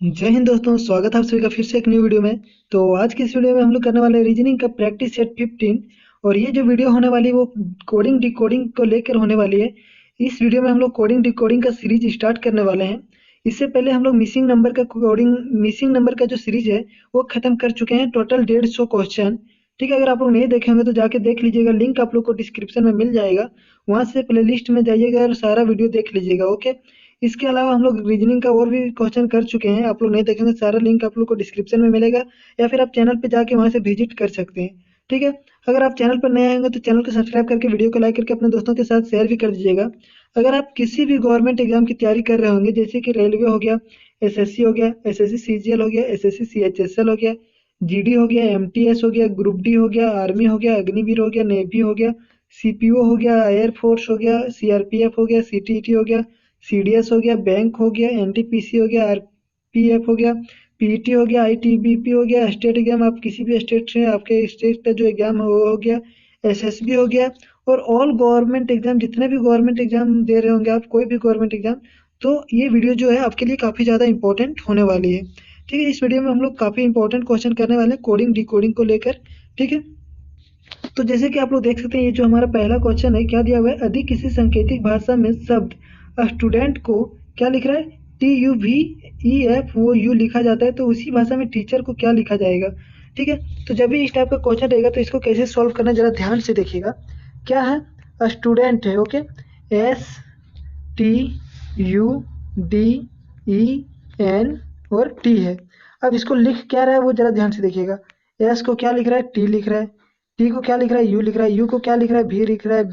जय हिंद दोस्तों, स्वागत है आप सभी का फिर से एक न्यू वीडियो में। तो आज की इस वीडियो में हम लोग करने वाले हैं रीजनिंग का प्रैक्टिस सेट 15। और ये जो वीडियो होने वाली है वो कोडिंग डिकोडिंग को लेकर होने वाली है। इस वीडियो में हम लोग कोडिंग डिकोडिंग का सीरीज स्टार्ट करने वाले हैं। इससे पहले हम लोग मिसिंग नंबर का जो सीरीज है वो खत्म कर चुके हैं। Total 150 question. ठीक है, अगर आप लोग नहीं देखे होंगे तो जाके देख लीजिएगा, लिंक आप लोग को डिस्क्रिप्शन में मिल जाएगा। वहां से प्ले लिस्ट में जाइएगा और सारा वीडियो देख लीजिएगा। ओके, इसके अलावा हम लोग रीजनिंग का और भी क्वेश्चन कर चुके हैं। आप लोग नहीं देखेंगे, सारा लिंक आप लोग को डिस्क्रिप्शन में मिलेगा, या फिर आप चैनल पे जाके वहां से विजिट कर सकते हैं। ठीक है, अगर आप चैनल पर नए आएंगे तो चैनल को सब्सक्राइब करके वीडियो को लाइक करके अपने दोस्तों के साथ शेयर भी कर दीजिएगा। अगर आप किसी भी गवर्नमेंट एग्जाम की तैयारी कर रहे होंगे, जैसे कि रेलवे हो गया, एसएससी हो गया, एसएससी सीजीएल हो गया, एसएससी सीएचएसएल हो गया, जीडी हो गया, एमटीएस हो गया, ग्रुप डी हो गया, आर्मी हो गया, अग्निवीर हो गया, नेवी हो गया, सीपीओ हो गया, एयरफोर्स हो गया, सीआरपीएफ हो गया, सीटीईटी हो गया, सीडीएस हो गया, बैंक हो गया, एनटीपीसी हो गया, आरपीएफ हो गया, पीटी हो गया, आईटीबीपी हो गया, स्टेट एग्जाम आप किसी भी स्टेट से आपके स्टेट का जो एग्जाम है वो हो गया, एसएसबी हो गया। और ऑल गवर्नमेंट एग्जाम, जितने भी गवर्नमेंट एग्जाम दे रहे होंगे आप, कोई भी गवर्नमेंट एग्जाम, तो ये वीडियो जो है आपके लिए काफी ज्यादा इंपॉर्टेंट होने वाली है। ठीक है, इस वीडियो में हम लोग काफी इंपॉर्टेंट क्वेश्चन करने वाले हैं कोडिंग डिकोडिंग को लेकर। ठीक है, तो जैसे कि आप लोग देख सकते हैं, ये जो हमारा पहला क्वेश्चन है, क्या दिया हुआ है, यदि किसी सांकेतिक भाषा में शब्द स्टूडेंट को क्या लिख रहा है, TUVEF वो यू लिखा जाता है, तो उसी भाषा में टीचर को क्या लिखा जाएगा। ठीक है, तो जब भी इस टाइप का क्वेश्चन रहेगा तो इसको कैसे सॉल्व करना है, जरा ध्यान से देखिएगा। क्या है, स्टूडेंट है। ओके, STUDEN और टी है। अब इसको लिख क्या रहा है वो जरा ध्यान से देखिएगा। एस को क्या लिख रहा है, टी लिख रहा है। टी को क्या लिख रहा है, यू लिख रहा है। यू को क्या लिख रहा है, भी लिख रहा है।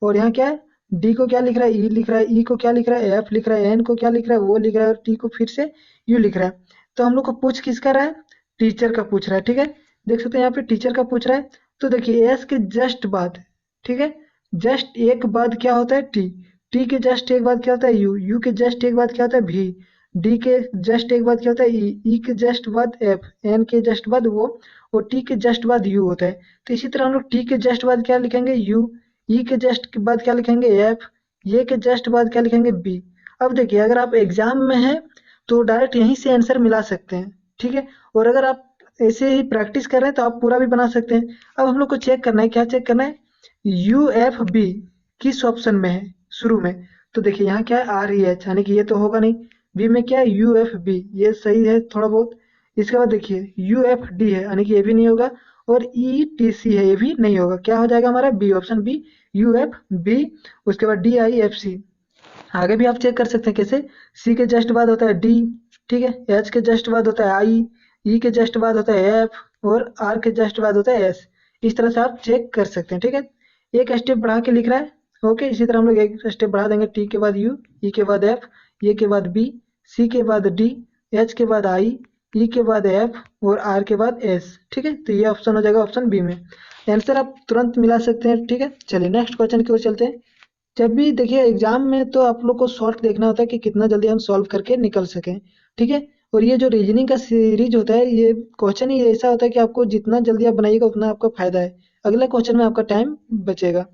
और यहाँ क्या है, डी को क्या लिख रहा है, ई लिख रहा है। ई को क्या लिख रहा है, एफ लिख रहा है। एन को क्या लिख रहा है, वो लिख रहा है। और टी को फिर से यू लिख रहा है। तो हम लोग को पूछ किसका रहा है, टीचर का पूछ रहा है। ठीक है, देख सकते हैं यहाँ पे टीचर का पूछ रहा है। तो देखिए, एस के जस्ट बाद, ठीक है, जस्ट एक बाद क्या होता है, टी। टी के जस्ट एक बाद क्या होता है, यू। यू के जस्ट एक बाद क्या होता है, भी। डी के जस्ट एक बाद क्या होता है, ई। ई के जस्ट बाद एफ। एन के जस्ट बाद वो। और टी के जस्ट बाद यू होता है। तो इसी तरह हम लोग टी के जस्ट बाद क्या लिखेंगे, यू। ई के जस्ट के बाद क्या लिखेंगे, एफ। ये के जस्ट बाद क्या लिखेंगे, बी। अब देखिए, अगर आप एग्जाम में हैं तो डायरेक्ट यहीं से आंसर मिला सकते हैं। ठीक है, और अगर आप ऐसे ही प्रैक्टिस कर रहे हैं तो आप पूरा भी बना सकते हैं। अब हम लोग को चेक करना है, क्या चेक करना है, UFB किस ऑप्शन में है शुरू में। तो देखिए यहाँ क्या है, REH, यानी कि ये तो होगा नहीं। बी में क्या है, UFB, ये सही है थोड़ा बहुत। इसके बाद देखिए UFD है, यानी कि ये भी नहीं होगा। और ETC है, ये भी नहीं होगा। क्या हो जाएगा हमारा, बी, ऑप्शन बी, UFB। उसके बाद DIFC। आगे भी आप चेक कर सकते हैं कैसे, सी के जस्ट बाद होता है डी। ठीक है, एच के जस्ट बाद होता है आई। ई के जस्ट बाद होता है एफ। और आर के जस्ट बाद होता है एस। इस तरह से आप चेक कर सकते हैं। ठीक है, एक स्टेप बढ़ा के लिख रहा है। ओके, इसी तरह हम लोग एक स्टेप बढ़ा देंगे, टी के बाद यू, ई के बाद एफ, ए के बाद बी, सी के बाद डी, एच के बाद आई, ई के बाद एफ और आर के बाद एस। ठीक है, तो ये ऑप्शन हो जाएगा ऑप्शन बी में। आंसर आप तुरंत मिला सकते हैं। ठीक है, चलिए नेक्स्ट क्वेश्चन की ओर चलते हैं। जब भी देखिए एग्जाम में तो आप लोग को शॉर्ट देखना होता है कि कितना जल्दी हम सॉल्व करके निकल सकें। ठीक है, और ये जो रीजनिंग का सीरीज होता है, ये क्वेश्चन ही ऐसा होता है कि आपको जितना जल्दी आप बनाइएगा उतना आपका फायदा है, अगले क्वेश्चन में आपका टाइम बचेगा।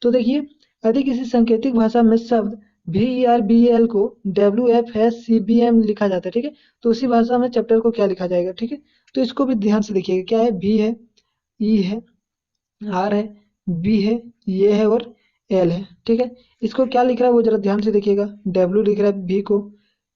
तो देखिए, यदि किसी सांकेतिक भाषा में शब्द VERBL को WFSCBM लिखा जाता है, ठीक है, तो उसी भाषा में चैप्टर को क्या लिखा जाएगा। ठीक है, तो इसको भी ध्यान से देखिएगा। क्या है, भी है, ई है, आर है, बी है, ये है और एल है। ठीक है, इसको क्या लिख रहा है वो जरा ध्यान से देखिएगा। डब्ल्यू लिख रहा है बी को,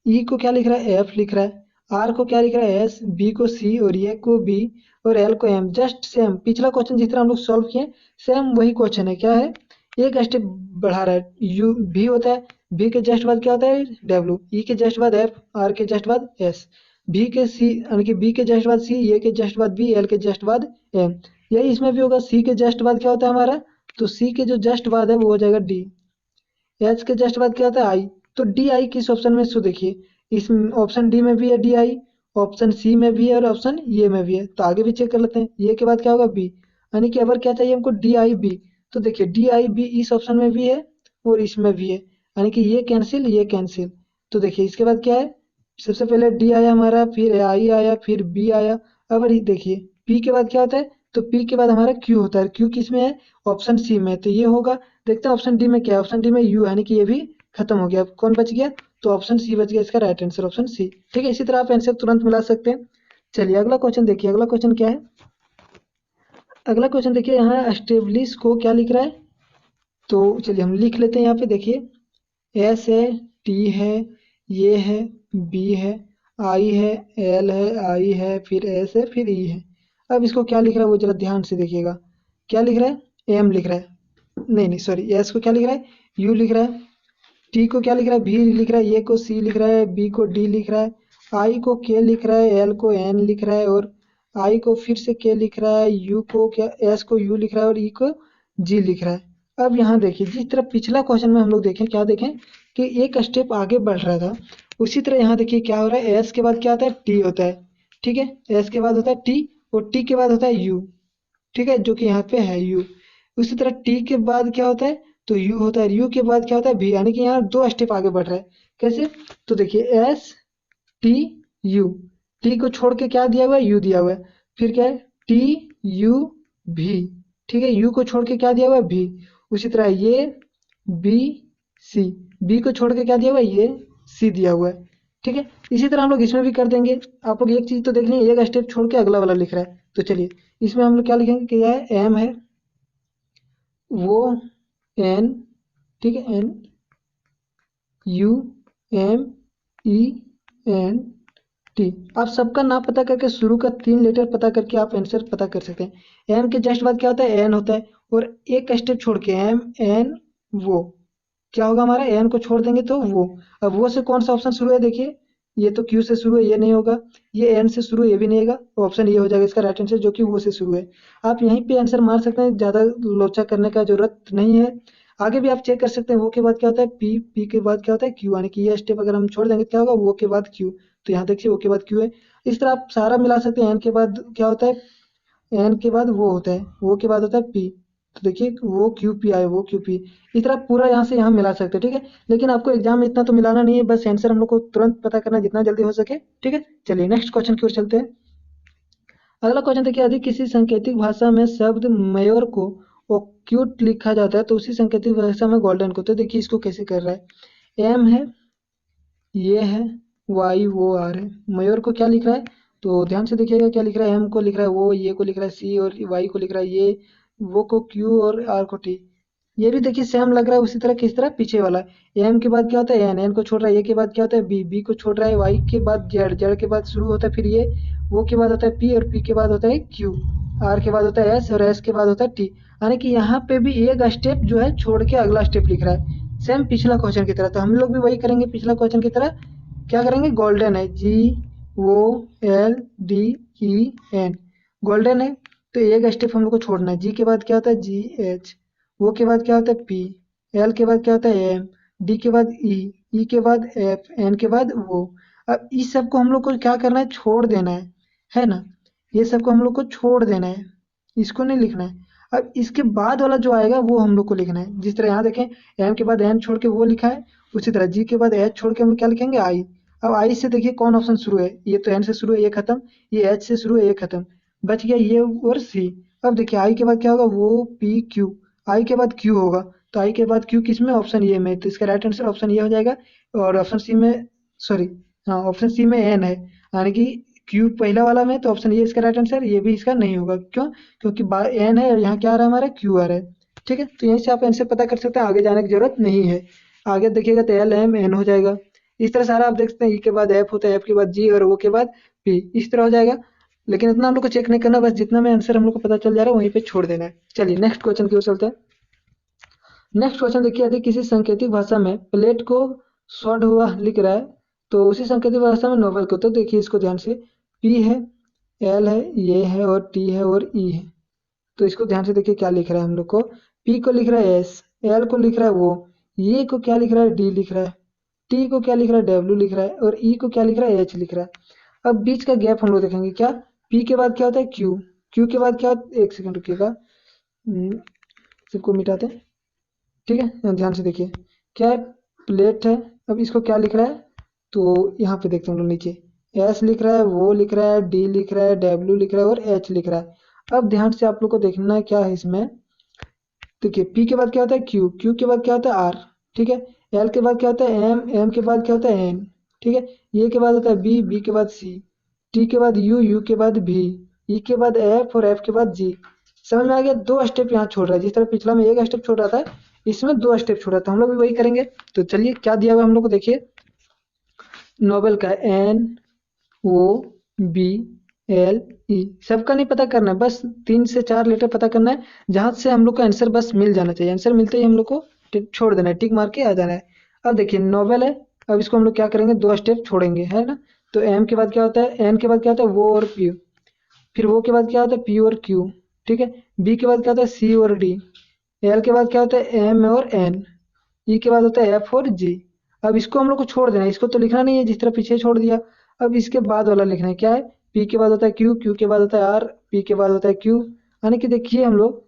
ई को क्या लिख रहा है, एफ लिख रहा है, आर को क्या लिख रहा है, एस, बी को सी और ये को बी और एल को एम। जस्ट सेम पिछला क्वेश्चन जिस तरह हम लोग सॉल्व किए, सेम वही क्वेश्चन है। क्या है, एक स्टेप बढ़ा रहा है। यू भी होता है, बी के जस्ट बाद क्या होता है, डब्ल्यू। ई के जस्ट बाद एफ, आर के जस्ट बाद एस, बी के सी, यानी कि बी के जस्ट बाद सी, ए के जस्ट बाद बी, एल के जस्ट बाद एम। यही इसमें भी होगा। सी के जस्ट बाद क्या होता है हमारा, तो सी के जो जस्ट बाद है वो हो जाएगा डी। एच के जस्ट बाद क्या होता है, आई। तो डी आई किस ऑप्शन में, सो देखिए, इस ऑप्शन डी में भी है डी आई, ऑप्शन सी में भी है और ऑप्शन ये में भी है। तो आगे भी चेक कर लेते हैं, ये के बाद क्या होगा, बी। यानी कि अगर क्या चाहिए हमको, DIB। तो देखिए DIB इस ऑप्शन में भी है और इसमें भी है, यानी कि ये कैंसिल ये कैंसिल। तो देखिए इसके बाद क्या है, सबसे पहले डी आया हमारा, फिर आई आया, फिर बी आया। अब देखिए पी के बाद क्या होता है, तो पी के बाद हमारा क्यू होता है। क्यू किस में है, ऑप्शन सी में, तो ये होगा। देखते हैं ऑप्शन डी में क्या है, ऑप्शन डी में यू, यानी कि ये भी खत्म हो गया। अब कौन बच गया, तो ऑप्शन सी बच गया इसका राइट आंसर, ऑप्शन सी। ठीक है, इसी तरह आप आंसर तुरंत मिला सकते हैं। चलिए अगला क्वेश्चन देखिए, अगला क्वेश्चन क्या है। अगला क्वेश्चन देखिए, यहाँ एस्टेब्लिश को क्या लिख रहा है, तो चलिए हम लिख लेते हैं। यहाँ पे देखिए एस है, टी है, ये है, बी है, आई है, एल है, आई है, फिर एस है, फिर ई है। अब इसको क्या लिख रहा है वो जरा ध्यान से देखिएगा। क्या लिख रहा है, एम लिख रहा है, नहीं नहीं सॉरी, एस को क्या लिख रहा है, यू लिख रहा है। टी को क्या लिख रहा है, भी लिख रहा है। ए को सी लिख रहा है, बी को डी लिख रहा है, आई को के लिख रहा है, एल को एन लिख रहा है, और आई को फिर से के लिख रहा है, यू को क्या, एस को यू लिख रहा है, और ई को जी लिख रहा है। अब यहाँ देखिए, जिस तरह पिछला क्वेश्चन में हम लोग देखें, क्या देखें कि एक स्टेप आगे बढ़ रहा था, उसी तरह यहाँ देखिए क्या हो रहा है, एस के बाद क्या होता है, टी होता है। ठीक है, एस के बाद होता है टी, और टी के बाद होता है यू। ठीक है, जो कि यहाँ पे है यू। उसी तरह टी के बाद क्या होता है, तो यू होता है, यू के बाद क्या होता है, भी। यानी कि यहाँ दो स्टेप आगे बढ़ रहा है। कैसे, तो देखिए एस टी यू, टी को छोड़ के क्या दिया हुआ है, यू दिया हुआ है। फिर क्या है, टी यू भी। ठीक है, यू को छोड़ के क्या दिया हुआ है, भी। उसी तरह ये बी सी, बी को छोड़ के क्या दिया हुआ है, ये सी दिया हुआ है। ठीक है, इसी तरह हम लोग इसमें भी कर देंगे। आप लोग एक चीज तो देख लें, एक स्टेप छोड़ के अगला वाला लिख रहा है, तो चलिए इसमें हम लोग क्या लिखेंगे कि यह एम है, वो एन, ठीक है, N U M E N T. आप सबका नाम पता करके शुरू का 3 लेटर पता करके आप आंसर पता कर सकते हैं। एम के जस्ट बाद क्या होता है, एन होता है, और एक स्टेप छोड़ के एम एन वो क्या होगा हमारा, एन को छोड़ देंगे तो वो। अब वो से कौन सा ऑप्शन शुरू है, देखिए ये तो क्यू से शुरू है, ये नहीं होगा। ये एन से शुरू है, ये भी नहीं होगा। ऑप्शन ये हो जाएगा इसका राइट आंसर, जो कि वो से शुरू है। आप यहीं पे आंसर मार सकते हैं, ज्यादा लोचा करने का जरूरत नहीं है। आगे भी आप चेक कर सकते हैं, वो के बाद क्या होता है पी, पी के बाद क्या होता है क्यू, यानी कि ये स्टेप अगर हम छोड़ देंगे तो क्या होगा, वो के बाद क्यू। तो यहाँ देखिए वो के बाद क्यू है। इस तरह आप सारा मिला सकते हैं। एन के बाद क्या होता है, एन के बाद वो होता है, वो के बाद होता है पी। तो देखिए वो क्यू पी आए, वो क्यू पी। इस तरह पूरा यहाँ से यहाँ मिला सकते हैं। ठीक है, लेकिन आपको एग्जाम में इतना तो मिलाना नहीं है, बस आंसर हम लोग को तुरंत पता करना है, जितना जल्दी हो सके। ठीक है, चलिए नेक्स्ट क्वेश्चन की ओर चलते हैं। अगला क्वेश्चन देखिए, यदि किसी सांकेतिक भाषा में शब्द मयूर को ओक्यूट लिखा जाता है, तो उसी सांकेतिक भाषा में गोल्डन को। तो देखिए इसको कैसे कर रहा है, एम है, ये है, वाई वो आर है। मयूर को क्या लिख रहा है, तो ध्यान से देखिएगा क्या लिख रहा है, एम को लिख रहा है वो, ये को लिख रहा है सी, और वाई को लिख रहा है ये, वो को क्यू, और आर को टी। ये भी देखिए सेम लग रहा है, उसी तरह किस तरह पीछे वाला। एम के बाद क्या होता है एन, एन को छोड़ रहा है, ए के बाद क्या होता है बी, बी को छोड़ रहा है वाई के बाद जेड, जेड के बाद शुरू होता है फिर ये, वो के बाद होता है पी, और पी के बाद होता है क्यू, आर के बाद होता है एस, और एस के बाद होता है टी। यानी कि यहाँ पे भी एक स्टेप जो है छोड़ के अगला स्टेप लिख रहा है, सेम पिछला क्वेश्चन की तरह। तो हम लोग भी वही करेंगे पिछला क्वेश्चन की तरह। क्या करेंगे, गोल्डन है, G O L D E N, golden है। तो एक स्टेप हम लोग को छोड़ना है। जी के बाद क्या होता है, जी एच, वो के बाद क्या होता है पी, एल के बाद क्या होता है एम, डी के बाद ई के बाद एफ, एन के बाद वो। अब इस सब को हम लोग को क्या करना है, छोड़ देना है ना। ये सब को हम लोग को छोड़ देना है, इसको नहीं लिखना है। अब इसके बाद वाला जो आएगा वो हम लोग को लिखना है। जिस तरह यहाँ देखें, एम के बाद एन छोड़ के वो लिखा है, उसी तरह जी के बाद एच छोड़ के हम लोग क्या लिखेंगे, आई। अब आई से देखिए कौन ऑप्शन शुरू है, ये तो एन से शुरू है, ये खत्म। ये एच से शुरू है, ये खत्म। बच गया ये और सी। अब देखिए आई के बाद क्या होगा, वो पी क्यू, आई के बाद क्यू होगा। तो आई के बाद क्यू किस में, ऑप्शन ये में, तो इसका राइट आंसर ऑप्शन ये हो जाएगा। और ऑप्शन सी में, सॉरी, हाँ ऑप्शन सी में एन है, यानी कि क्यू पहला वाला में, तो ऑप्शन ये इसका राइट आंसर, ये भी इसका नहीं होगा। क्यों, क्योंकि एन है और यहाँ क्या आ रहा है हमारा, क्यू आ रहा है। ठीक है, तो यहीं से आप आंसर पता कर सकते हैं, आगे जाने की जरूरत नहीं है। आगे देखिएगा तो एल एम एन हो जाएगा। इस तरह सारा आप देख सकते हैं, ई के बाद एफ होता है, एफ के बाद जी, और वो के बाद पी, इस तरह हो जाएगा। लेकिन इतना हम लोग को चेक नहीं करना, बस जितना में आंसर हम लोग को पता चल जा रहा है वहीं पे छोड़ देना है। चलिए नेक्स्ट क्वेश्चन की ओर चलते हैं। नेक्स्ट क्वेश्चन देखिए, यदि किसी सांकेतिक भाषा में प्लेट को स्वर्ण हुआ लिख रहा है, तो उसी सांकेतिक भाषा में नोबल को। तो देखिए इसको ध्यान से, पी है, एल है, ये है, और टी है, और ई है। तो इसको ध्यान से देखिए क्या लिख रहा है हम लोग को, पी को लिख रहा है एस, एल को लिख रहा है वो, ये को क्या लिख रहा है, डी लिख रहा है, टी को क्या लिख रहा है, डब्ल्यू लिख रहा है, और ई को क्या लिख रहा है, एच लिख रहा है। अब बीच का गैप हम लोग देखेंगे, क्या, पी के बाद क्या होता है क्यू, क्यू के बाद क्या होता है, एक सेकंड रुकिएगा, सबको मिटाते हैं। ठीक है, ध्यान से देखिए क्या है, प्लेट है। अब इसको क्या लिख रहा है, तो यहाँ पे देखते हैं हम लोग नीचे, एस लिख रहा है, वो लिख रहा है, डी लिख रहा है, डब्ल्यू लिख रहा है, और एच लिख रहा है। अब ध्यान से आप लोग को देखना है क्या है इसमें। देखिए पी के बाद क्या होता है क्यू, क्यू के बाद क्या होता है आर, ठीक है, एल के बाद क्या होता है एम, एम के बाद क्या होता है एन, ठीक है। ए के बाद होता है बी, बी के बाद सी, टी के बाद यू, यू के बाद भी, ई के बाद एफ और एफ के बाद जी। समझ में आ गया? 2 स्टेप यहाँ छोड़ रहा है, जिस तरह पिछला में 1 स्टेप छोड़ रहा था, इसमें 2 स्टेप छोड़ रहा था। हम लोग भी वही करेंगे। तो चलिए क्या दिया हुआ है हम लोग को देखिए। नोबेल का N O B L E, सबका नहीं पता करना है, बस 3 से 4 लेटर पता करना है, जहां से हम लोग को आंसर बस मिल जाना चाहिए। आंसर मिलते ही हम लोग को टिक छोड़ देना है, टिक मार के आ जाना है। अब देखिए नोबेल है, अब इसको हम लोग क्या करेंगे, 2 स्टेप छोड़ेंगे, है ना। तो एम के बाद क्या होता है, एन के बाद क्या होता है वो और पी, फिर वो के बाद क्या होता है पी और क्यू, ठीक है। बी के बाद क्या होता है सी और डी, एल के बाद क्या होता है एम और एन, ई के बाद होता है एफ और जी। अब इसको हम लोग को छोड़ देना है, इसको तो लिखना नहीं है जिस तरह पीछे छोड़ दिया। अब इसके बाद वाला लिखना है, क्या है, पी के बाद होता है क्यू, क्यू के बाद होता है आर, पी के बाद होता है क्यू। यानी कि देखिए हम लोग,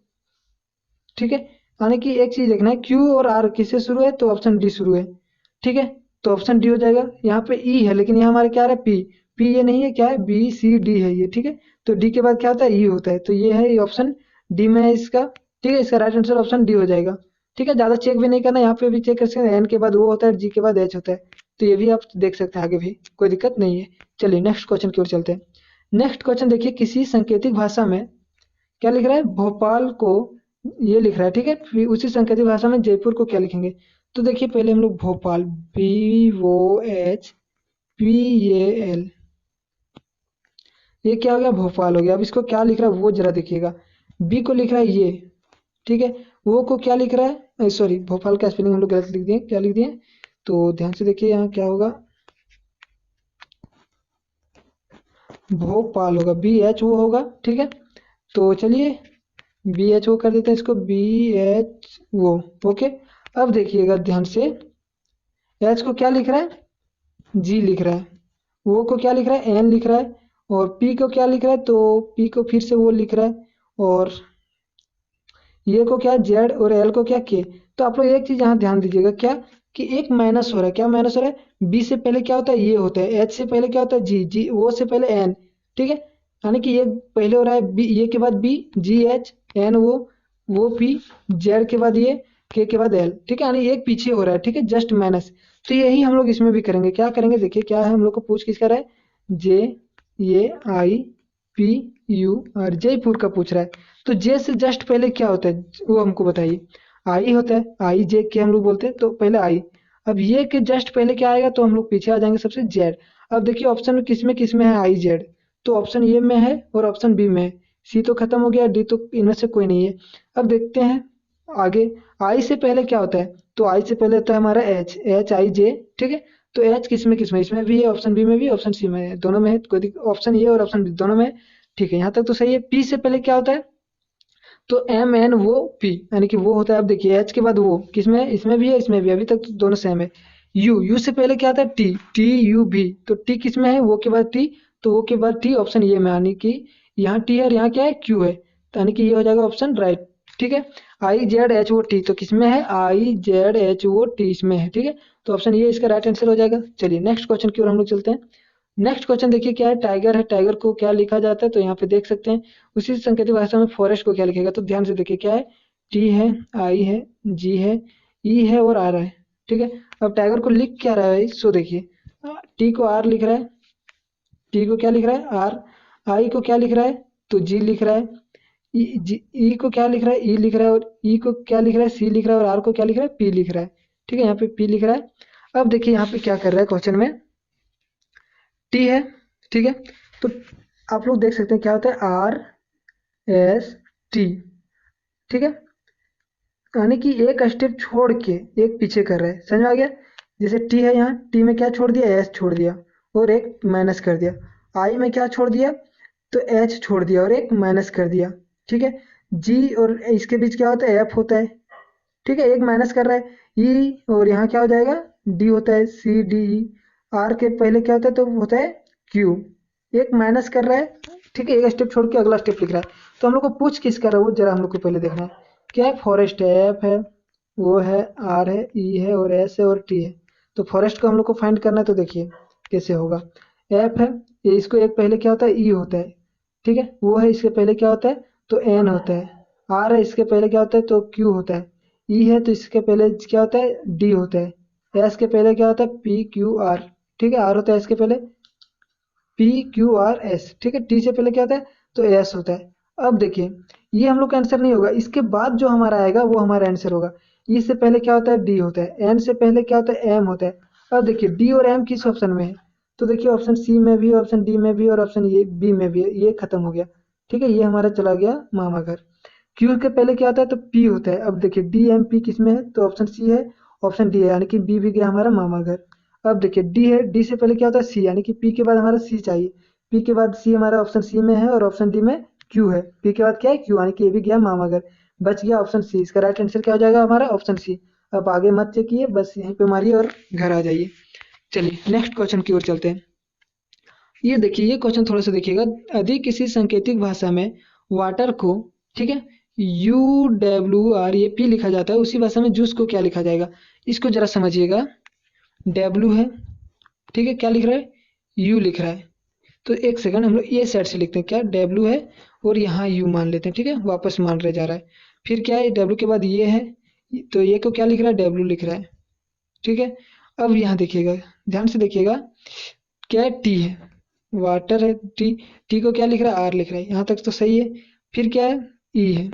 ठीक है, यानी कि एक चीज देखना है, क्यू और आर किससे शुरू है, तो ऑप्शन डी शुरू है, ठीक है। तो ऑप्शन डी हो जाएगा। यहाँ पे ई है, लेकिन यहाँ हमारे क्या है पी, पी ये नहीं है, क्या है बी सी डी है ये, ठीक है। तो डी के बाद क्या होता है ई होता है, तो ये है ये ऑप्शन डी में है इसका, ठीक है। इसका राइट आंसर ऑप्शन डी हो जाएगा, ठीक है। ज्यादा चेक भी नहीं करना, यहाँ पे भी चेक कर सकते हैं, एन के बाद वो होता है, जी के बाद एच होता है, तो ये भी आप देख सकते हैं, आगे भी कोई दिक्कत नहीं है। चलिए नेक्स्ट क्वेश्चन की ओर चलते हैं। नेक्स्ट क्वेश्चन देखिए, किसी सांकेतिक भाषा में क्या लिख रहा है, भोपाल को ये लिख रहा है, ठीक है। फिर उसी सांकेतिक भाषा में जयपुर को क्या लिखेंगे। तो देखिए पहले हम लोग Bhopal, B O H P A L, ये क्या हो गया भोपाल हो गया। अब इसको क्या लिख रहा है वो जरा देखिएगा। बी को लिख रहा है ये, ठीक है। वो को क्या लिख रहा है, सॉरी भोपाल का स्पेलिंग हम लोग गलत लिख दिए, क्या लिख दिए, तो ध्यान से देखिए यहाँ क्या होगा, भोपाल होगा, बी एच वो होगा, ठीक है। तो चलिए बी एच ओ कर देते हैं इसको, बी एच वो, ओके। अब देखिएगा ध्यान से, एच को क्या लिख रहा है जी लिख रहा है, वो को क्या लिख रहा है एन लिख रहा है, और पी को क्या लिख रहा है, तो पी को फिर से वो लिख रहा है, और ये को क्या जेड और एल को क्या के। तो आप लोग एक चीज यहाँ ध्यान दीजिएगा, क्या कि एक माइनस हो रहा है, क्या माइनस हो रहा है, बी से पहले क्या होता है ये होता है, एच से पहले क्या होता है जी, जी वो से पहले एन, ठीक है। यानी कि ये पहले हो रहा है बी, ये के बाद बी, जी एच एन वो पी, जेड के बाद ये, के बाद एल, ठीक है। यानी एक पीछे हो रहा है, ठीक है, जस्ट माइनस। तो यही हम लोग इसमें भी करेंगे, क्या करेंगे देखिए, क्या है हम लोग को पूछ किसका रहा है, जे ये आई पी यू और जयपुर का पूछ रहा है। तो जे से जस्ट पहले क्या होता है वो हमको बताइए, आई होता है, आई जे के हम लोग बोलते हैं, तो पहले आई। अब ये के जस्ट पहले क्या आएगा, तो हम लोग पीछे आ जाएंगे सबसे जेड। अब देखिए ऑप्शन में किस में है आई जेड, तो ऑप्शन ए में है और ऑप्शन बी में है। सी तो खत्म हो गया, डी तो इनमें से कोई नहीं है। अब देखते हैं आगे, आई से पहले क्या होता है, तो आई से पहले होता है हमारा एच, एच आई जे, ठीक है। तो एच किस में इसमें भी है, ऑप्शन बी में भी, ऑप्शन सी में है, दोनों में है, कोई ऑप्शन ए और ऑप्शन बी दोनों में है, ठीक है। यहाँ तक तो सही है। पी से पहले क्या होता है, तो एम एन वो पी, यानी कि वो होता है। अब देखिए एच के बाद वो किसमें है, इसमें भी है इसमें भी है, अभी तक तो दोनों सेम है। यू, यू से पहले क्या आता है टी, टी यू भी, तो टी किसमें है, वो के बाद टी, तो वो के बाद टी, ऑप्शन ये में, यानी कि यहाँ टी है और यहाँ क्या है क्यू है, तो यानी कि ये हो जाएगा ऑप्शन राइट, ठीक है। I Z H O T, तो किसमें है, I Z H O T इसमें है, ठीक है। तो ऑप्शन ये इसका राइट आंसर हो जाएगा। चलिए नेक्स्ट क्वेश्चन की ओर हम लोग चलते हैं। नेक्स्ट क्वेश्चन देखिए क्या है, टाइगर है, टाइगर को क्या लिखा जाता है, तो यहाँ पे देख सकते हैं उसी संकेतिक भाषा में फॉरेस्ट को क्या लिखेगा, तो ध्यान से देखिए क्या है, टी है, आई है, जी है, ई है और आर है, ठीक है। अब टाइगर को लिख क्या रहा है, सो देखिए टी को आर लिख रहा है, टी को क्या लिख रहा है आर, आई को क्या लिख रहा है, तो जी लिख रहा है, ई को क्या लिख रहा है ई लिख रहा है, और ई को क्या लिख रहा है सी लिख रहा है, और आर को क्या लिख रहा है पी लिख रहा है, ठीक है। यहाँ पे पी लिख रहा है। अब देखिए यहाँ पे क्या कर रहा है क्वेश्चन में, टी है, ठीक है। तो आप लोग देख सकते हैं क्या होता है आर एस टी, ठीक है। यानी कि एक स्टेप छोड़ के एक पीछे कर रहा है, समझ में आ गया। जैसे टी है, यहाँ टी में क्या छोड़ दिया, एस छोड़ दिया और एक माइनस कर दिया। आई में क्या छोड़ दिया, तो एच छोड़ दिया और एक माइनस कर दिया, ठीक है। जी और इसके बीच क्या होता है, एफ होता है, ठीक है, एक माइनस कर रहा है। ई और यहाँ क्या हो जाएगा, डी होता है, सी डी ई, आर के पहले क्या होता है, तो होता है क्यू, एक माइनस कर रहा है, ठीक है, एक स्टेप छोड़ के अगला स्टेप लिख रहा है। तो हम लोग को पूछ किस कर रहा है वो जरा हम लोग को पहले देखना है। क्या है, फॉरेस्ट है, एफ है, वो है, आर है, ई है और एस है और टी है। तो फॉरेस्ट को हम लोग को फाइंड करना है, तो देखिए कैसे होगा। एफ है, ये इसको एक पहले क्या होता है ई होता है, ठीक है। वो है, इसके पहले क्या होता है, तो एन होता है। आर है, इसके पहले क्या होता है, तो क्यू होता है। ई है, तो इसके पहले क्या होता है डी होता है, एस के पहले क्या होता है पी क्यू आर, ठीक है, आर होता है इसके पहले, पी क्यू आर एस, ठीक है, टी से पहले क्या होता है तो एस होता है। अब देखिए ये हम लोग का आंसर नहीं होगा, इसके बाद जो हमारा आएगा वो हमारा आंसर होगा। ई से पहले क्या होता है डी होता है, एन से पहले क्या होता है एम होता है। अब देखिए डी और एम किस ऑप्शन में है, तो देखिए ऑप्शन सी में भी, ऑप्शन डी में भी और ऑप्शन ये बी में भी है, ये खत्म हो गया, ठीक है, ये हमारा चला गया मामा घर। क्यू के पहले क्या होता है तो पी होता है। अब देखिए डी एम पी किस में है तो ऑप्शन सी है, ऑप्शन डी है, यानी कि बी भी गया हमारा मामा घर। अब देखिए डी है, डी से पहले क्या होता है सी, यानी कि पी के बाद हमारा सी चाहिए, पी के बाद सी हमारा ऑप्शन सी में है और ऑप्शन डी में क्यू है, पी के बाद क्या है क्यू, यानी कि ये भी गया मामा घर। बच गया ऑप्शन सी, इसका राइट आंसर क्या हो जाएगा हमारा ऑप्शन सी। अब आगे मत चेकिए, बस यहीं पे मारिए और घर आ जाइए। चलिए नेक्स्ट क्वेश्चन की ओर चलते हैं। ये देखिए ये क्वेश्चन थोड़ा सा देखिएगा। यदि किसी सांकेतिक भाषा में वाटर को, ठीक है, U W R A P लिखा जाता है, उसी भाषा में जूस को क्या लिखा जाएगा, इसको जरा समझिएगा। डब्ल्यू है, ठीक है, क्या लिख रहा है यू लिख रहा है, तो एक सेकंड हम लोग ये साइड से लिखते हैं, क्या डब्ल्यू है और यहाँ यू मान लेते हैं, ठीक है, वापस मान रहे जा रहा है। फिर क्या है डब्ल्यू के बाद ये है, तो ये को क्या लिख रहा है डब्ल्यू लिख रहा है, ठीक है। अब यहाँ देखिएगा, ध्यान से देखिएगा, क्या है टी है, वाटर है, टी, टी को क्या लिख रहा है आर लिख रहा है, यहाँ तक तो सही है। फिर क्या है ई है,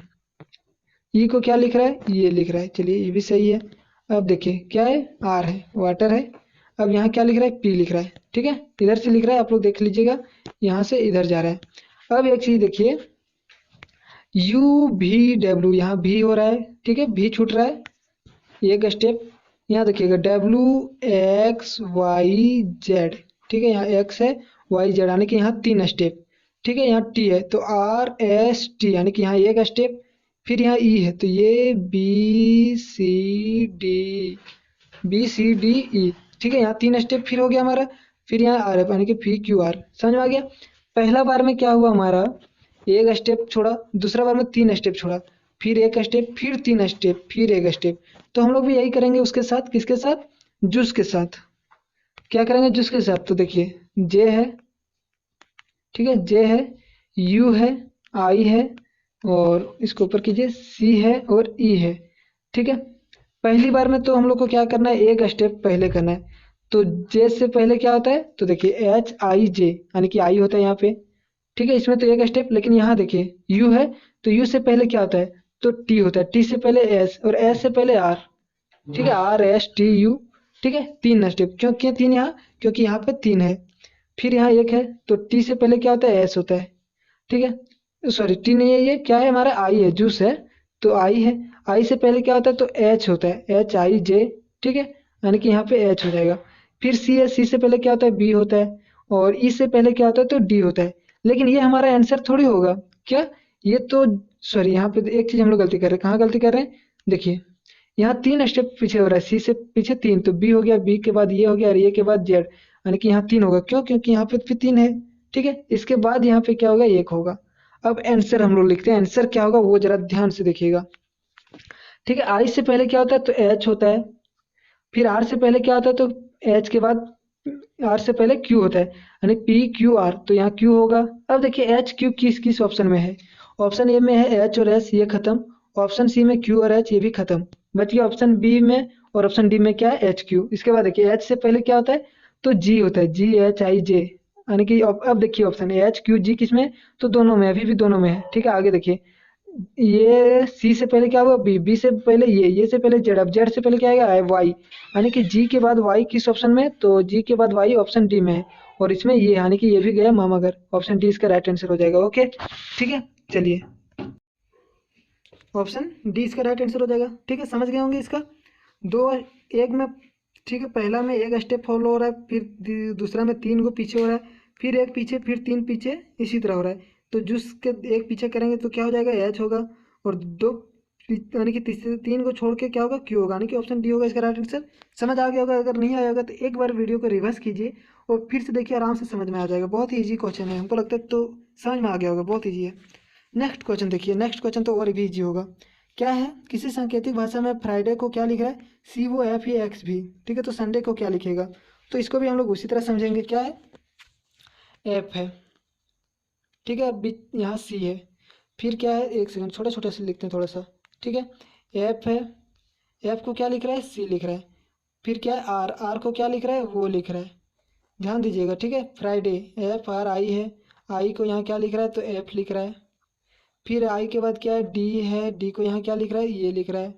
ई को क्या लिख रहा है ये लिख रहा है, चलिए ये भी सही है। अब देखिए क्या है आर है, वाटर है। अब यहाँ क्या लिख रहा है पी लिख रहा है, ठीक है, इधर से लिख रहा है, आप लोग देख लीजिएगा, यहाँ से इधर जा रहा है। अब एक चीज देखिए, यू भी डब्ल्यू, यहाँ भी हो रहा है, ठीक है, भी छूट रहा है एक स्टेप। यहाँ देखिएगा डब्ल्यू एक्स वाई जेड, ठीक है, यहाँ एक्स है वाई जेड, यानी कि यहाँ 3 स्टेप, ठीक है, यहाँ टी है तो आर एस टी, यानी कि यहाँ एक स्टेप। फिर यहाँ ई है तो ये बी सी डी ई, ठीक है, यहाँ 3 स्टेप फिर हो गया हमारा। फिर यहाँ आर है, यानी कि पी क्यू आर, समझ में आ गया। पहला बार में क्या हुआ हमारा, एक स्टेप छोड़ा, दूसरा बार में 3 स्टेप छोड़ा, फिर एक स्टेप, फिर 3 स्टेप, फिर एक स्टेप। तो हम लोग भी यही करेंगे उसके साथ, किसके साथ जूस के साथ। क्या करेंगे जूस के साथ, तो देखिए जे है, ठीक है, जे है, यू है, आई है, और इसको ऊपर कीजिए सी है और ई है, ठीक है। पहली बार में तो हम लोग को क्या करना है एक स्टेप पहले करना है, तो जे से पहले क्या होता है तो देखिए एच आई जे, यानी कि आई होता है यहाँ पे, ठीक है, इसमें तो एक स्टेप। लेकिन यहाँ देखिए यू है, तो यू से पहले क्या होता है तो टी होता है, टी से पहले एस और एस से पहले आर, ठीक है, आर एस टी यू, ठीक है, 3 स्टेप। क्यों क्यों 3 यहाँ, क्योंकि यहाँ पे 3 है। फिर यहाँ एक है तो टी से पहले क्या होता है एस होता है, ठीक है, सॉरी टी नहीं है, ये क्या है हमारा आई है, जूस है, तो आई है, आई से पहले क्या होता है तो एच होता है, एच आई जे, ठीक है, यानी कि यहाँ पे एच हो जाएगा। फिर सी है, सी से पहले क्या होता है बी होता है, और ई से पहले क्या होता है तो डी होता है। लेकिन ये हमारा आंसर थोड़ी होगा, क्या, ये तो, सॉरी यहाँ पे एक चीज हम लोग गलती कर रहे हैं, कहाँ गलती कर रहे हैं, देखिए यहाँ 3 स्टेप पीछे हो रहा है, सी से पीछे 3, तो बी हो गया, बी के बाद ये हो गया और ये के बाद जेड, यानी कि यहाँ 3 होगा, क्यों, क्योंकि यहाँ पे भी 3 है, ठीक है। इसके बाद यहाँ पे क्या होगा एक होगा। अब आंसर हम लोग लिखते हैं, आंसर क्या होगा वो जरा ध्यान से देखिएगा, ठीक है। आई से पहले क्या होता है तो एच होता है, फिर आर से पहले क्या होता है तो एच के बाद आर से पहले क्यू होता है, यानी पी क्यू आर, तो यहाँ क्यू होगा। अब देखिए एच क्यू किस किस ऑप्शन में है, ऑप्शन ए में है एच और एस, ये खत्म। ऑप्शन सी में क्यू और एच, ये भी खत्म। बच गया ऑप्शन बी में, और ऑप्शन डी में क्या है एच क्यू। इसके बाद देखिए एच से पहले क्या होता है तो जी होता है, जी एच आई जे, यानी कि अब देखिए ऑप्शन एच क्यू जी किस में, तो दोनों में, अभी भी दोनों में है, ठीक है। आगे देखिए ये सी से पहले क्या हुआ बी, बी से पहले ये से पहले जेड, अब जेड से पहले क्या आएगा वाई, यानी कि जी के बाद वाई किस ऑप्शन में, तो जी के बाद वाई ऑप्शन डी में है, और इसमें ये, यानी कि ये भी गया मामागर, ऑप्शन डी इसका राइट आंसर हो जाएगा। ओके ठीक है, चलिए ऑप्शन डी इसका राइट आंसर हो जाएगा, ठीक है, समझ गए होंगे इसका। दो एक में, ठीक है, पहला में एक स्टेप फॉलो हो रहा है, फिर दूसरा में 3 को पीछे हो रहा है, फिर एक पीछे, फिर 3 पीछे, इसी तरह हो रहा है। तो जूस के एक पीछे करेंगे तो क्या हो जाएगा एच होगा, और दो यानी कि तीसरे 3 को छोड़ के क्या होगा क्यू होगा, यानी कि ऑप्शन डी होगा इसका राइट आंसर। समझ आ गया होगा, अगर नहीं आया होगा तो एक बार वीडियो को रिवर्स कीजिए और फिर से देखिए, आराम से समझ में आ जाएगा। बहुत ही ईजी क्वेश्चन है, हमको लगता है तो समझ में आ गया होगा, बहुत ईजी है। नेक्स्ट क्वेश्चन देखिए, नेक्स्ट क्वेश्चन तो और भी ईजी होगा। क्या है, किसी सांकेतिक भाषा में फ्राइडे को क्या लिख रहा है सी ओ एफ ई एक्स भी, ठीक है, तो संडे को क्या लिखेगा, तो इसको भी हम लोग उसी तरह समझेंगे। क्या है एफ है, ठीक है, अभी यहाँ सी है, फिर क्या है एक सेकंड छोटा छोटा से लिखते हैं थोड़ा सा, ठीक है, एफ है, एफ को क्या लिख रहा है सी लिख रहा है, फिर क्या है आर, आर को क्या लिख रहा है वो लिख रहा है, ध्यान दीजिएगा, ठीक है। फ्राइडे एफ आर आई है, आई को यहाँ क्या लिख रहा है तो एफ लिख रहा है। फिर आई के बाद क्या है डी है, डी को यहाँ क्या लिख रहा है ये लिख रहा है,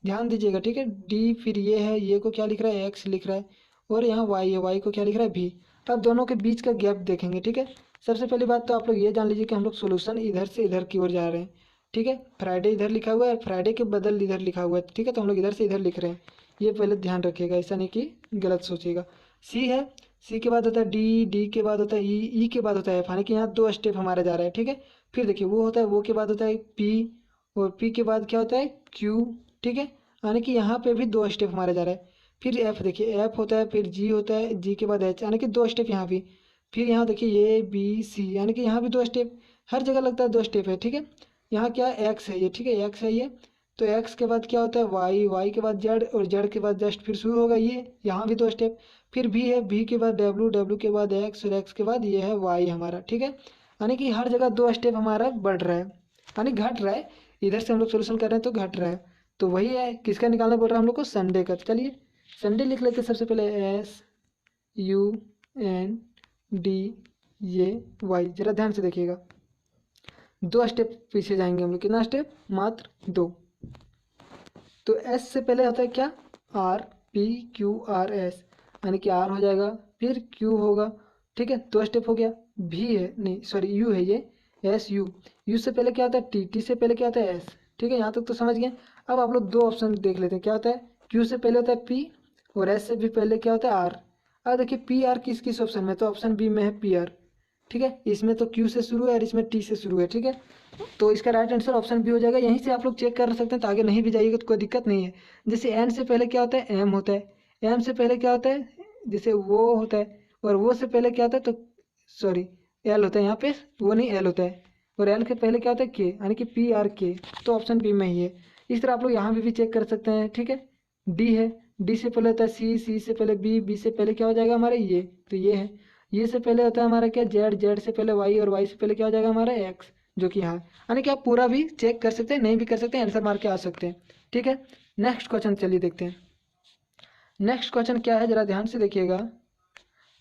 ध्यान दीजिएगा, ठीक है। डी फिर ये है, ये को क्या लिख रहा है एक्स लिख रहा है, और यहाँ वाई है, वाई को क्या लिख रहा है भी। अब दोनों के बीच का गैप देखेंगे, ठीक है। सबसे पहली बात तो आप लोग ये जान लीजिए कि हम लोग सोल्यूशन इधर से इधर की ओर जा रहे हैं, ठीक है। फ्राइडे इधर लिखा हुआ है, फ्राइडे के बदल इधर लिखा हुआ है, ठीक है, तो हम लोग इधर से इधर लिख रहे हैं, ये पहले ध्यान रखिएगा, ऐसा नहीं कि गलत सोचिएगा। सी है, सी के बाद होता है डी, डी के बाद होता है ई, ई के बाद होता है एफ, यानी कि यहाँ 2 स्टेप हमारा जा रहा है, ठीक है। फिर देखिए वो होता है, वो के बाद होता है पी, और पी के बाद क्या होता है क्यू, ठीक है, यानी कि यहाँ पे भी 2 स्टेप हमारा जा रहा है। फिर एफ देखिए, एफ होता है, फिर जी होता है, जी के बाद एच, यानी कि 2 स्टेप यहाँ भी। फिर यहाँ देखिए ए बी सी, यानी कि यहाँ भी 2 स्टेप, हर जगह लगता है 2 स्टेप है, ठीक है। यहाँ क्या एक्स है ये, ठीक है, एक्स है ये, तो एक्स के बाद क्या होता है वाई, वाई के बाद जेड, और जेड के बाद जस्ट फिर शुरू होगा ये, यहाँ भी 2 स्टेप। फिर भी है, भी के बाद डब्ल्यू, डब्ल्यू के बाद एक्स, और एक्स के बाद ये है वाई हमारा, ठीक है। यानी कि हर जगह 2 स्टेप हमारा बढ़ रहा है, यानी घट रहा है, इधर से हम लोग सोल्यूशन कर रहे हैं तो घट रहा है। तो वही है, किसका निकालना बोल रहा है हम लोग को संडे का। चलिए संडे लिख लेते हैं सबसे पहले, एस यू एन डी ये वाई, जरा ध्यान से देखिएगा, 2 स्टेप पीछे जाएंगे हम लोग, कितना स्टेप मात्र 2। तो एस से पहले होता है क्या R, P Q R S, यानी कि आर हो जाएगा, फिर क्यू होगा, ठीक है, 2 स्टेप हो गया। भी है, नहीं सॉरी यू है ये, एस यू, यू से पहले क्या होता है टी, टी से पहले क्या होता है एस, ठीक है, यहाँ तक तो समझ गए। अब आप लोग 2 ऑप्शन देख लेते हैं, क्या होता है क्यू से पहले होता है पी, और एस से भी पहले क्या होता है आर। अब देखिए पी आर किस किस ऑप्शन में, तो ऑप्शन बी में है पी आर, ठीक है, इसमें तो क्यू से शुरू है और इसमें टी से शुरू है, ठीक है। तो इसका राइट आंसर ऑप्शन बी हो जाएगा। यहीं से आप लोग चेक कर सकते हैं, तो आगे नहीं भी जाइएगा तो कोई दिक्कत नहीं है। जैसे एन से पहले क्या होता है एम होता है, एम से पहले क्या होता है जैसे वो होता है, और वो से पहले क्या होता है तो सॉरी एल होता है, यहाँ पे वो नहीं एल होता है, और एल के पहले क्या होता है के, यानी कि पी आर के, तो ऑप्शन बी में ही है। इस तरह आप लोग यहाँ भी चेक कर सकते हैं, ठीक है। डी है, डी से पहले होता है सी, सी से पहले बी, बी से पहले क्या हो जाएगा हमारा ये, तो ये है। ये से पहले होता है हमारा क्या जेड, जेड से पहले वाई, और वाई से पहले क्या हो जाएगा हमारा एक्स, जो कि यहाँ, यानी कि आप पूरा भी चेक कर सकते हैं, नहीं भी कर सकते हैं, आंसर मार के आ सकते हैं, ठीक है। नेक्स्ट क्वेश्चन चलिए देखते हैं। नेक्स्ट क्वेश्चन क्या है जरा ध्यान से देखिएगा,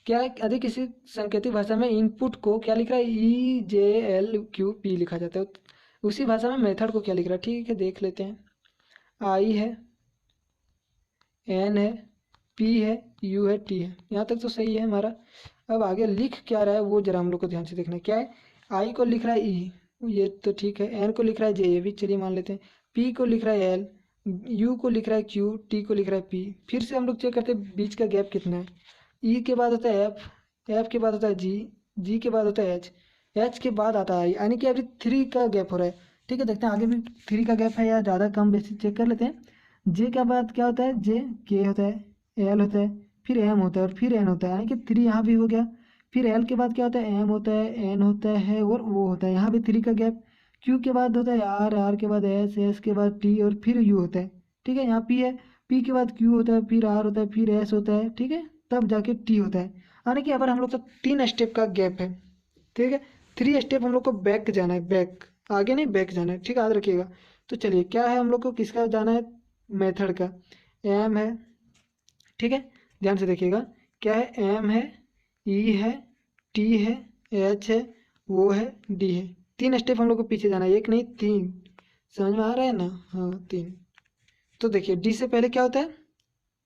क्या है यदि किसी सांकेतिक भाषा में इनपुट को क्या लिख रहा है ई जे एल क्यू पी लिखा जाता है, उसी भाषा में मेथड को क्या लिख रहा है, ठीक है देख लेते हैं। आई है, एन है, पी है, यू है, टी है, यहाँ तक तो सही है हमारा। अब आगे लिख क्या रहा है वो जरा हम लोग को ध्यान से देखना है। क्या है आई को लिख रहा है ई, ये तो ठीक है, एन को लिख रहा है जे, ये भी चलिए मान लेते हैं, पी को लिख रहा है एल, यू को लिख रहा है क्यू, टी को लिख रहा है पी। फिर से हम लोग चेक करते हैं बीच का गैप कितना है। ई के बाद होता है एफ, एफ के बाद होता है जी, जी के बाद होता है एच, एच के बाद आता है, यानी कि अभी 3 का गैप हो रहा है, ठीक है। देखते हैं आगे भी 3 का गैप है या ज़्यादा कम बेसिक चेक कर लेते हैं। जे के बाद क्या होता है जे, के होता है, एल होता है, फिर एम होता है, और फिर एन होता है, यानी कि 3 यहाँ भी हो गया। फिर एल के बाद क्या होता है एम होता है, एन होता है, और वो होता है, यहाँ भी 3 का गैप। क्यू के बाद होता है आर, आर के बाद एस, एस के बाद टी, और फिर यू होता है, ठीक है। यहाँ पी है, पी के बाद क्यू होता है, फिर आर होता है, फिर एस होता है, ठीक है, तब जाके टी होता है। यानी कि अगर हम लोग का 3 स्टेप का गैप है, ठीक है, 3 स्टेप हम लोग को बैक जाना है, बैक, आगे नहीं बैक जाना है, ठीक है, याद रखिएगा। तो चलिए क्या है हम लोग को किसका जाना है मेथड का, एम है, ठीक है, ध्यान से देखिएगा, क्या है एम है, ई है, टी है, एच है, वो है, डी है। 3 स्टेप हम लोग को पीछे जाना है, एक नहीं 3, समझ में आ रहा है ना, हाँ 3। तो देखिए डी से पहले क्या होता है,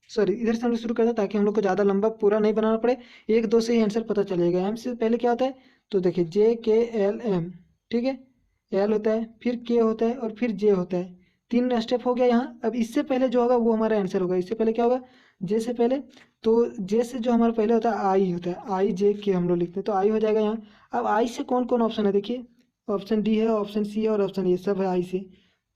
सॉरी इधर से हम लोग शुरू करते हैं ताकि हम लोग को ज़्यादा लंबा पूरा नहीं बनाना पड़े, 1 2 से ही आंसर पता चलेगा। एम से पहले क्या होता है तो देखिए जे के एल एम, ठीक है, एल होता है, फिर के होता है, और फिर जे होता है। 3 स्टेप हो गया यहाँ। अब इससे पहले जो होगा वो हमारा आंसर होगा। इससे पहले क्या होगा जे से पहले, तो जे से जो हमारा पहले होता है आई होता है, आई जे के हम लोग लिखते हैं, तो आई हो जाएगा यहाँ। अब आई से कौन कौन ऑप्शन है देखिए, ऑप्शन डी है, ऑप्शन सी है, और ऑप्शन ये सब है आई से,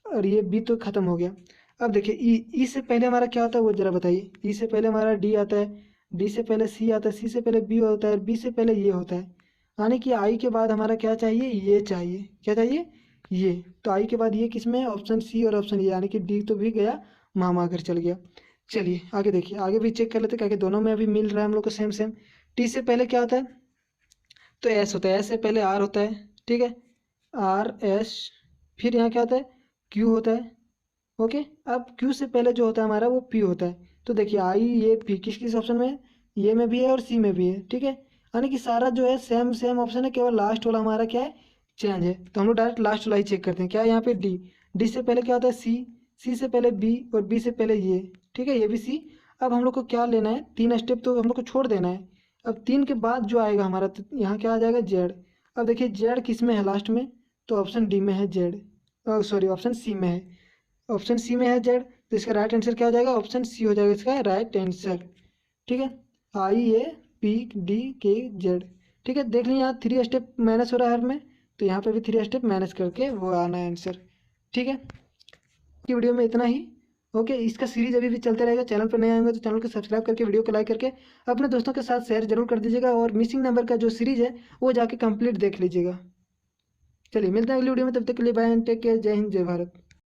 और ये बी तो खत्म हो गया। अब देखिए ई से पहले हमारा क्या होता है वो जरा बताइए। ई से पहले हमारा डी आता है, डी से पहले सी आता है, सी से पहले बी होता है, बी से पहले ये होता है, यानी कि आई के बाद हमारा क्या चाहिए, ये चाहिए, क्या चाहिए ये। तो आई के बाद ये किस में है, ऑप्शन सी और ऑप्शन ये, यानी कि डी तो भी गया, मामा घर चल गया। चलिए आगे देखिए, आगे भी चेक कर लेते हैं, क्या दोनों में अभी मिल रहा है हम लोग को सेम सेम। टी से पहले क्या होता है तो एस होता है, एस से पहले आर होता है, ठीक है, आर एस, फिर यहाँ क्या होता है क्यू होता है, ओके। अब क्यू से पहले जो होता है हमारा वो पी होता है, तो देखिए आई ये पी किस किस ऑप्शन में है, ये में भी है और सी में भी है, ठीक है। यानी कि सारा जो है सेम सेम ऑप्शन है, केवल लास्ट वाला हमारा क्या है, चेंज है। तो हम लोग डायरेक्ट लास्ट वाला ही चेक करते हैं। क्या है यहाँ पे डी, डी से पहले क्या होता है सी, सी से पहले बी और बी से पहले ये, ठीक है, ये भी सी। अब हम लोग को क्या लेना है, 3 स्टेप तो हम लोग को छोड़ देना है। अब 3 के बाद जो आएगा हमारा, तो यहाँ क्या आ जाएगा जेड। अब देखिए जेड किस में है लास्ट में, तो ऑप्शन डी में है जेड, सॉरी ऑप्शन सी में है, ऑप्शन सी में है जेड। तो इसका राइट आंसर क्या हो जाएगा, ऑप्शन सी हो जाएगा इसका राइट आंसर, ठीक है। आई ए पी डी के जेड, ठीक है। देख लीजिए यहाँ 3 स्टेप माइनस हो रहा है हर में, तो यहाँ पे भी 3 स्टेप माइनस करके वो आना है आंसर, ठीक है। की वीडियो में इतना ही। ओके, इसका सीरीज अभी भी चलते रहेगा। चैनल पर नए आएंगे तो चैनल को सब्सक्राइब करके वीडियो को लाइक करके अपने दोस्तों के साथ शेयर जरूर कर दीजिएगा, और मिसिंग नंबर का जो सीरीज है वो जाके कंप्लीट देख लीजिएगा। चलिए मिलते हैं अगली वीडियो में, तब तक के लिए बाय एंड टेक केयर। जय हिंद जय भारत।